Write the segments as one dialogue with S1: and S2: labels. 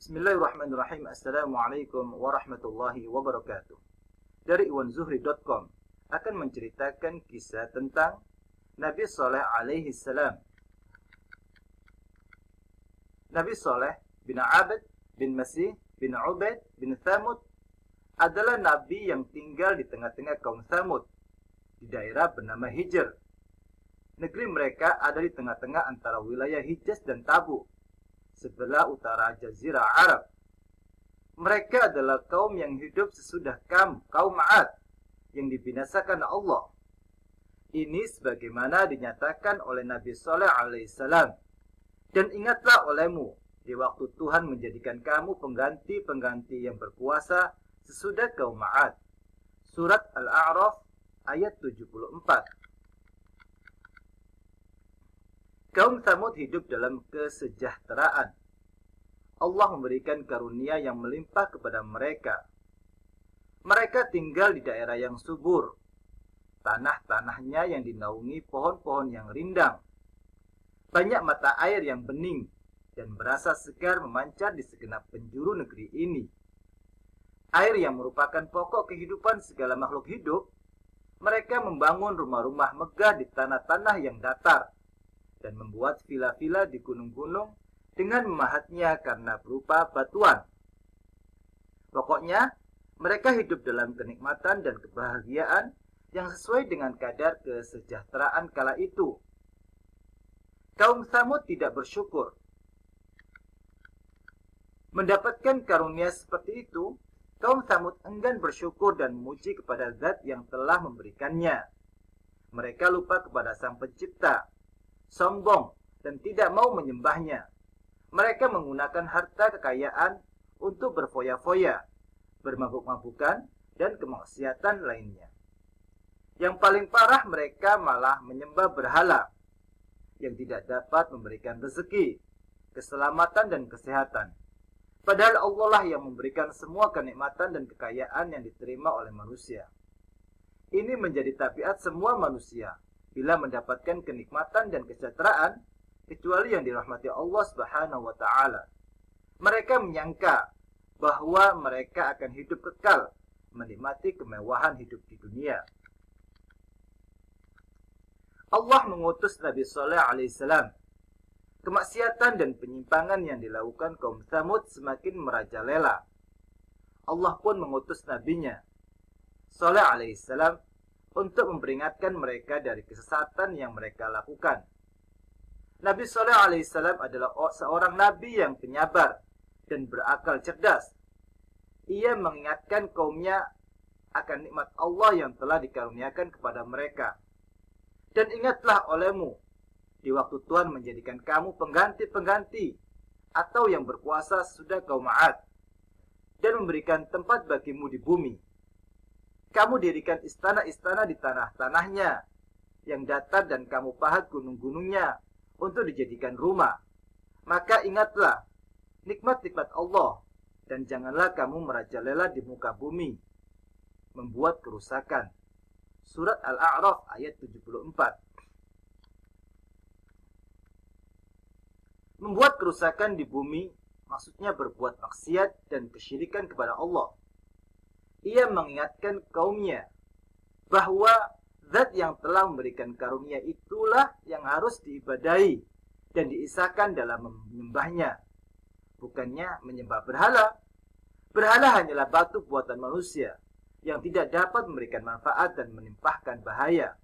S1: Bismillahirrahmanirrahim. Assalamualaikum warahmatullahi wabarakatuh. Dari iwanzuhri.com akan menceritakan kisah tentang Nabi Saleh alaihi salam. Nabi Saleh bin Abd bin Masih bin Ubaid bin Thamud adalah nabi yang tinggal di tengah-tengah kaum Thamud di daerah bernama Hijr. Negeri mereka ada di tengah-tengah antara wilayah Hijaz dan Tabuk, sebelah utara Jazirah Arab. Mereka adalah kaum yang hidup sesudah kaum Ad yang dibinasakan Allah. Ini sebagaimana dinyatakan oleh Nabi Saleh alaihissalam. Dan ingatlah olehmu di waktu Tuhan menjadikan kamu pengganti-pengganti yang berkuasa sesudah kaum Ad. Surat Al-A'raf ayat 74. Kaum Tsamud hidup dalam kesejahteraan. Allah memberikan karunia yang melimpah kepada mereka. Mereka tinggal di daerah yang subur. Tanah-tanahnya yang dinaungi pohon-pohon yang rindang. Banyak mata air yang bening dan berasa segar memancar di segenap penjuru negeri ini. Air yang merupakan pokok kehidupan segala makhluk hidup. Mereka membangun rumah-rumah megah di tanah-tanah yang datar dan membuat vila-vila di gunung-gunung dengan memahatnya karena berupa batuan. Pokoknya, mereka hidup dalam kenikmatan dan kebahagiaan yang sesuai dengan kadar kesejahteraan kala itu. Kaum Tsamud tidak bersyukur. Mendapatkan karunia seperti itu, kaum Tsamud enggan bersyukur dan memuji kepada Zat yang telah memberikannya. Mereka lupa kepada Sang Pencipta, sombong dan tidak mau menyembahnya. Mereka menggunakan harta kekayaan untuk berfoya-foya, bermabuk-mabukan, dan kemaksiatan lainnya. Yang paling parah, mereka malah menyembah berhala yang tidak dapat memberikan rezeki, keselamatan, dan kesehatan. Padahal Allah lah yang memberikan semua kenikmatan dan kekayaan yang diterima oleh manusia. Ini menjadi tabiat semua manusia bila mendapatkan kenikmatan dan kesejahteraan, kecuali yang dirahmati Allah Subhanahu wa Ta'ala. Mereka menyangka bahwa mereka akan hidup kekal, menikmati kemewahan hidup di dunia. Allah mengutus Nabi Saleh alaihissalam. Kemaksiatan dan penyimpangan yang dilakukan kaum Tsamud semakin merajalela. Allah pun mengutus nabinya, Saleh alaihissalam, untuk memperingatkan mereka dari kesesatan yang mereka lakukan. Nabi Saleh alaihissalam adalah seorang nabi yang penyabar dan berakal cerdas. Ia mengingatkan kaumnya akan nikmat Allah yang telah dikaruniakan kepada mereka. Dan ingatlah olehmu di waktu Tuhan menjadikan kamu pengganti-pengganti atau yang berkuasa sesudah kaum Ad dan memberikan tempat bagimu di bumi. Kamu dirikan istana-istana di tanah-tanahnya yang datar dan kamu pahat gunung-gunungnya untuk dijadikan rumah. Maka ingatlah nikmat-nikmat Allah dan janganlah kamu merajalela di muka bumi, membuat kerusakan. Surat Al-A'raf ayat 74. Membuat kerusakan di bumi maksudnya berbuat maksiat dan kesyirikan kepada Allah. Ia mengingatkan kaumnya bahwa Zat yang telah memberikan karunia itulah yang harus diibadahi dan diisahkan dalam menyembahnya. Bukannya menyembah berhala. Berhala hanyalah batu buatan manusia yang tidak dapat memberikan manfaat dan menimpahkan bahaya.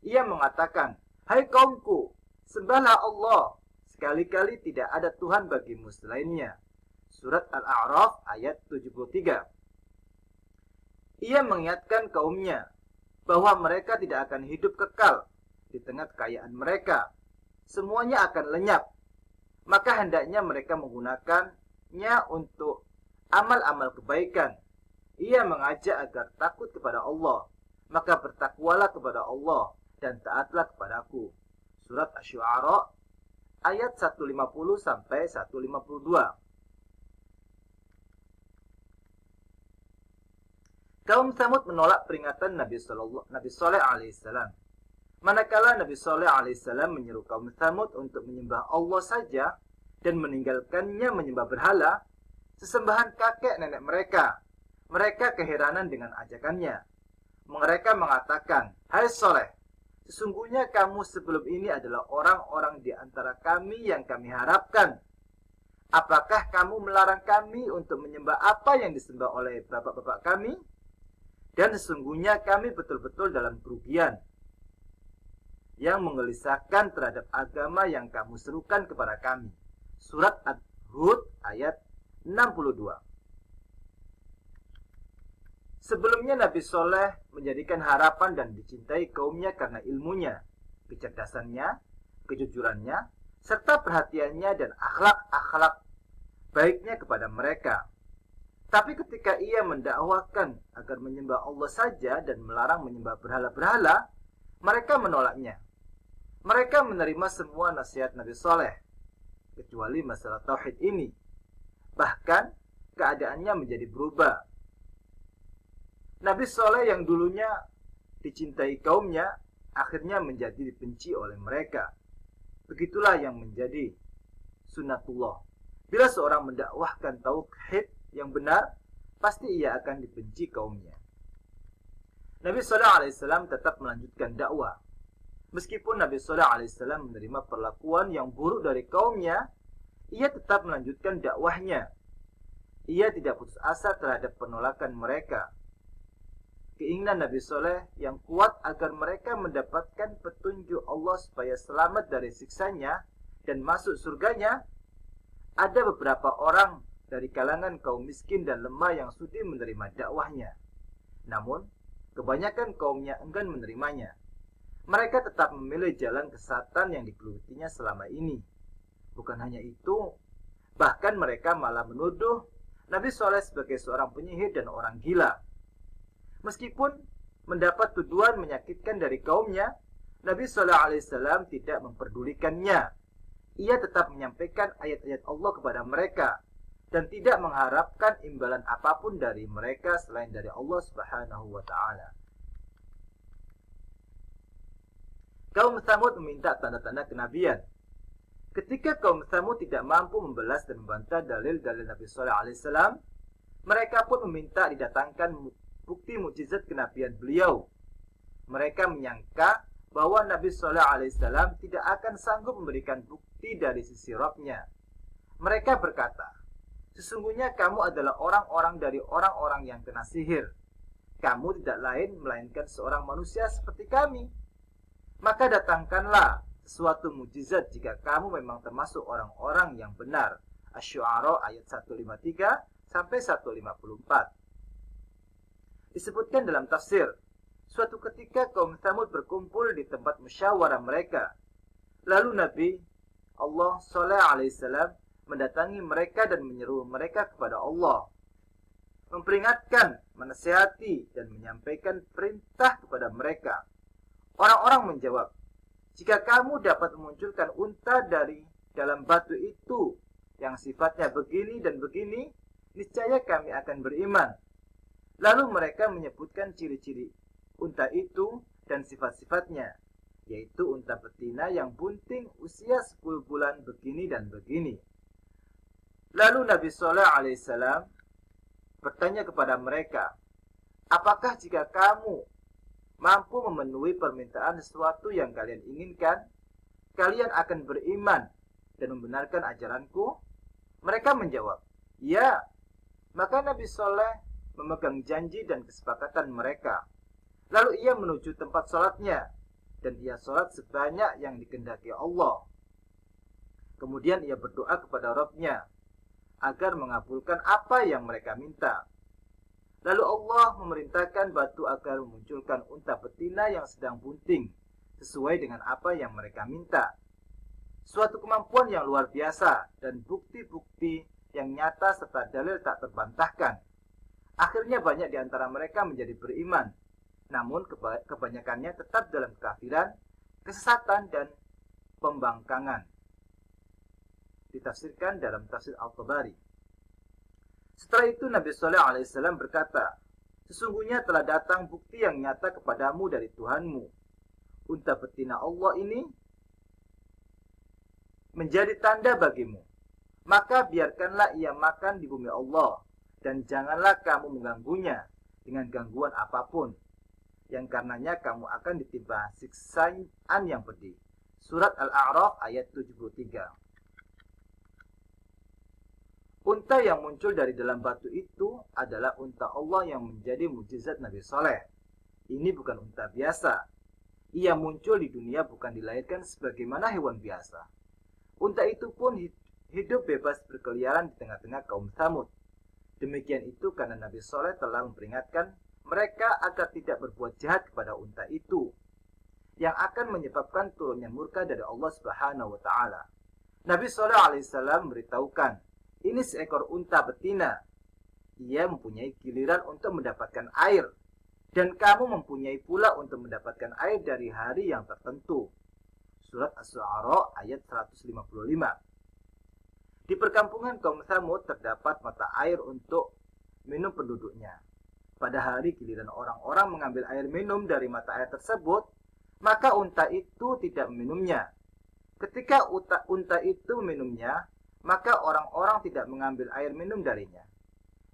S1: Ia mengatakan, "Hai kaumku, sembahlah Allah. Sekali-kali tidak ada Tuhan bagimu selainnya." Surat Al-A'raf ayat 73. Ia mengingatkan kaumnya bahwa mereka tidak akan hidup kekal di tengah kekayaan mereka. Semuanya akan lenyap. Maka hendaknya mereka menggunakannya untuk amal-amal kebaikan. Ia mengajak agar takut kepada Allah. Maka bertakwalah kepada Allah dan taatlah kepadaku. Surat Asy-Syu'ara ayat 150 sampai 152. Kaum Tsamud menolak peringatan Nabi Saleh alaihissalam. Manakala Nabi Saleh alaihissalam menyeru kaum Tsamud untuk menyembah Allah saja dan meninggalkannya menyembah berhala, sesembahan kakek nenek mereka. Mereka keheranan dengan ajakannya. Mereka mengatakan, "Hai Soleh, sesungguhnya kamu sebelum ini adalah orang-orang di antara kami yang kami harapkan. Apakah kamu melarang kami untuk menyembah apa yang disembah oleh bapak-bapak kami? Dan sesungguhnya kami betul-betul dalam kerugian yang menggelisahkan terhadap agama yang kamu serukan kepada kami." Surat Hud ayat 62. Sebelumnya Nabi Soleh menjadikan harapan dan dicintai kaumnya karena ilmunya, kecerdasannya, kejujurannya, serta perhatiannya dan akhlak-akhlak baiknya kepada mereka. Tapi ketika ia mendakwahkan agar menyembah Allah saja dan melarang menyembah berhala-berhala, mereka menolaknya. Mereka menerima semua nasihat Nabi Soleh, kecuali masalah tauhid ini. Bahkan keadaannya menjadi berubah. Nabi Soleh yang dulunya dicintai kaumnya, akhirnya menjadi dibenci oleh mereka. Begitulah yang menjadi sunnatullah. Bila seorang mendakwahkan tauhid yang benar, pasti ia akan dibenci kaumnya. Nabi Sallallahu Alaihi Wasallam tetap melanjutkan dakwah. Meskipun Nabi Sallallahu Alaihi Wasallam menerima perlakuan yang buruk dari kaumnya, ia tetap melanjutkan dakwahnya. Ia tidak putus asa terhadap penolakan mereka. Keinginan Nabi Saleh yang kuat agar mereka mendapatkan petunjuk Allah supaya selamat dari siksanya dan masuk surganya. Ada beberapa orang dari kalangan kaum miskin dan lemah yang sudi menerima dakwahnya. Namun, kebanyakan kaumnya enggan menerimanya. Mereka tetap memilih jalan kesesatan yang digelutinya selama ini. Bukan hanya itu, bahkan mereka malah menuduh Nabi Saleh sebagai seorang penyihir dan orang gila. Meskipun mendapat tuduhan menyakitkan dari kaumnya, Nabi Sallallahu Alaihi Wasallam tidak memperdulikannya. Ia tetap menyampaikan ayat-ayat Allah kepada mereka dan tidak mengharapkan imbalan apapun dari mereka selain dari Allah Subhanahu wa taala. Kaum Tsamud meminta tanda-tanda kenabian. Ketika kaum Tsamud tidak mampu membalas dan membantah dalil-dalil Nabi Sallallahu Alaihi Wasallam, mereka pun meminta didatangkan bukti mukjizat kenabian beliau. Mereka menyangka bahwa Nabi Sallallahu Alaihi Wasallam tidak akan sanggup memberikan bukti dari sisi Rabb-Nya. Mereka berkata, "Sesungguhnya kamu adalah orang-orang dari orang-orang yang kena sihir. Kamu tidak lain melainkan seorang manusia seperti kami. Maka datangkanlah sesuatu mukjizat jika kamu memang termasuk orang-orang yang benar." Asy-Syu'ara ayat 153 sampai 154. Disebutkan dalam tafsir, suatu ketika kaum Tsamud berkumpul di tempat musyawarah mereka. Lalu Nabi Allah Sallallahu Alaihi Wasallam mendatangi mereka dan menyeru mereka kepada Allah, memperingatkan, menasihati, dan menyampaikan perintah kepada mereka. Orang-orang menjawab, "Jika kamu dapat memunculkan unta dari dalam batu itu yang sifatnya begini dan begini, niscaya kami akan beriman." Lalu mereka menyebutkan ciri-ciri unta itu dan sifat-sifatnya, yaitu unta betina yang bunting usia 10 bulan begini dan begini. Lalu Nabi Sallallahu Alaihi Wasallam bertanya kepada mereka, "Apakah jika kamu mampu memenuhi permintaan sesuatu yang kalian inginkan, kalian akan beriman dan membenarkan ajaranku?" Mereka menjawab, "Ya." Maka Nabi Saleh memegang janji dan kesepakatan mereka. Lalu ia menuju tempat sholatnya, dan ia sholat sebanyak yang dikehendaki Allah. Kemudian ia berdoa kepada Rabb-Nya agar mengabulkan apa yang mereka minta. Lalu Allah memerintahkan batu agar memunculkan unta betina yang sedang bunting, sesuai dengan apa yang mereka minta. Suatu kemampuan yang luar biasa dan bukti-bukti yang nyata serta dalil tak terbantahkan. Akhirnya banyak di antara mereka menjadi beriman, namun kebanyakannya tetap dalam kekafiran, kesesatan, dan pembangkangan. Ditafsirkan dalam tafsir Al-Tabari. Setelah itu Nabi Sallallahu Alaihi Wasallam berkata, "Sesungguhnya telah datang bukti yang nyata kepadamu dari Tuhanmu. Unta betina Allah ini menjadi tanda bagimu. maka biarkanlah ia makan di bumi Allah, dan janganlah kamu mengganggunya dengan gangguan apapun, yang karenanya kamu akan ditimpa siksaan yang pedih. Surat Al-A'raf ayat 73. Unta yang muncul dari dalam batu itu adalah unta Allah yang menjadi mukjizat Nabi Saleh. Ini bukan unta biasa. Ia muncul di dunia bukan dilahirkan sebagaimana hewan biasa. Unta itu pun hidup bebas berkeliaran di tengah-tengah kaum Tsamud. Demikian itu karena Nabi Saleh telah memperingatkan mereka agar tidak berbuat jahat kepada unta itu, yang akan menyebabkan turunnya murka dari Allah Subhanahu wa taala. Nabi Shallallahu alaihi wasallam memberitahukan, ini seekor unta betina. Ia mempunyai giliran untuk mendapatkan air, dan kamu mempunyai pula untuk mendapatkan air dari hari yang tertentu. Surat Asy-Syu'ara ayat 155. Di perkampungan kaum Tsamud terdapat mata air untuk minum penduduknya. Pada hari giliran orang-orang mengambil air minum dari mata air tersebut, maka unta itu tidak meminumnya. Ketika unta itu meminumnya, maka orang-orang tidak mengambil air minum darinya.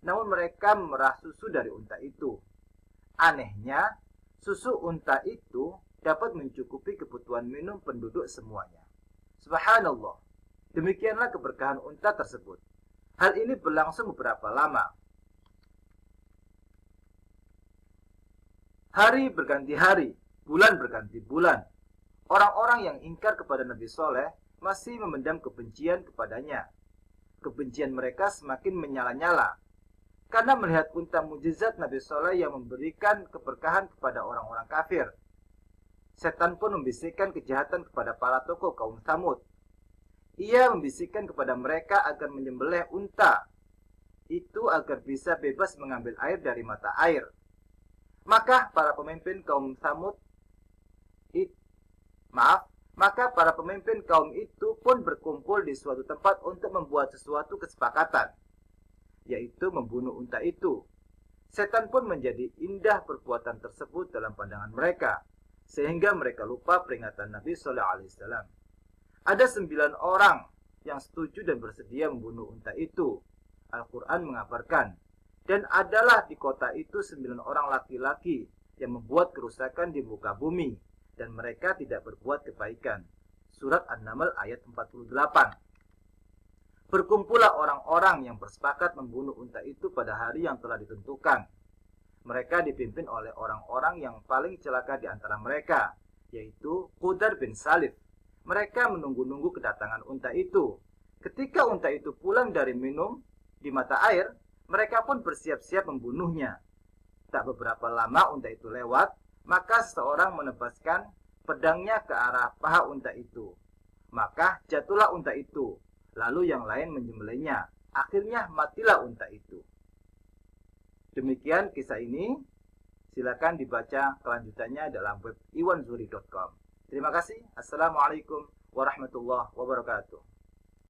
S1: Namun mereka memerah susu dari unta itu. Anehnya, susu unta itu dapat mencukupi kebutuhan minum penduduk semuanya. Subhanallah. Demikianlah keberkahan unta tersebut. Hal ini berlangsung beberapa lama. Hari berganti hari, bulan berganti bulan. Orang-orang yang ingkar kepada Nabi Saleh masih memendam kebencian kepadanya. Kebencian mereka semakin menyala-nyala karena melihat unta mukjizat Nabi Saleh yang memberikan keberkahan kepada orang-orang kafir. Setan pun membisikkan kejahatan kepada para tokoh kaum Tsamud. Ia membisikkan kepada mereka agar menyembelih unta itu agar bisa bebas mengambil air dari mata air. Maka para pemimpin kaum itu pun berkumpul di suatu tempat untuk membuat sesuatu kesepakatan, yaitu membunuh unta itu. Setan pun menjadi indah perbuatan tersebut dalam pandangan mereka, sehingga mereka lupa peringatan Nabi Sallallahu Alaihi Wasallam. Ada 9 orang yang setuju dan bersedia membunuh unta itu. Al-Quran mengabarkan, dan adalah di kota itu 9 orang laki-laki yang membuat kerusakan di muka bumi, dan mereka tidak berbuat kebaikan. Surat An-Naml ayat 48. Berkumpullah orang-orang yang bersepakat membunuh unta itu pada hari yang telah ditentukan. Mereka dipimpin oleh orang-orang yang paling celaka di antara mereka, yaitu Qudar bin Salif. Mereka menunggu-nunggu kedatangan unta itu. Ketika unta itu pulang dari minum di mata air, mereka pun bersiap-siap membunuhnya. Tak beberapa lama unta itu lewat, maka seseorang menebaskan pedangnya ke arah paha unta itu. Maka jatuhlah unta itu, lalu yang lain menyembelihnya. Akhirnya matilah unta itu. Demikian kisah ini. Silakan dibaca kelanjutannya dalam web iwanzuri.com. Terima kasih. Assalamualaikum warahmatullahi wabarakatuh.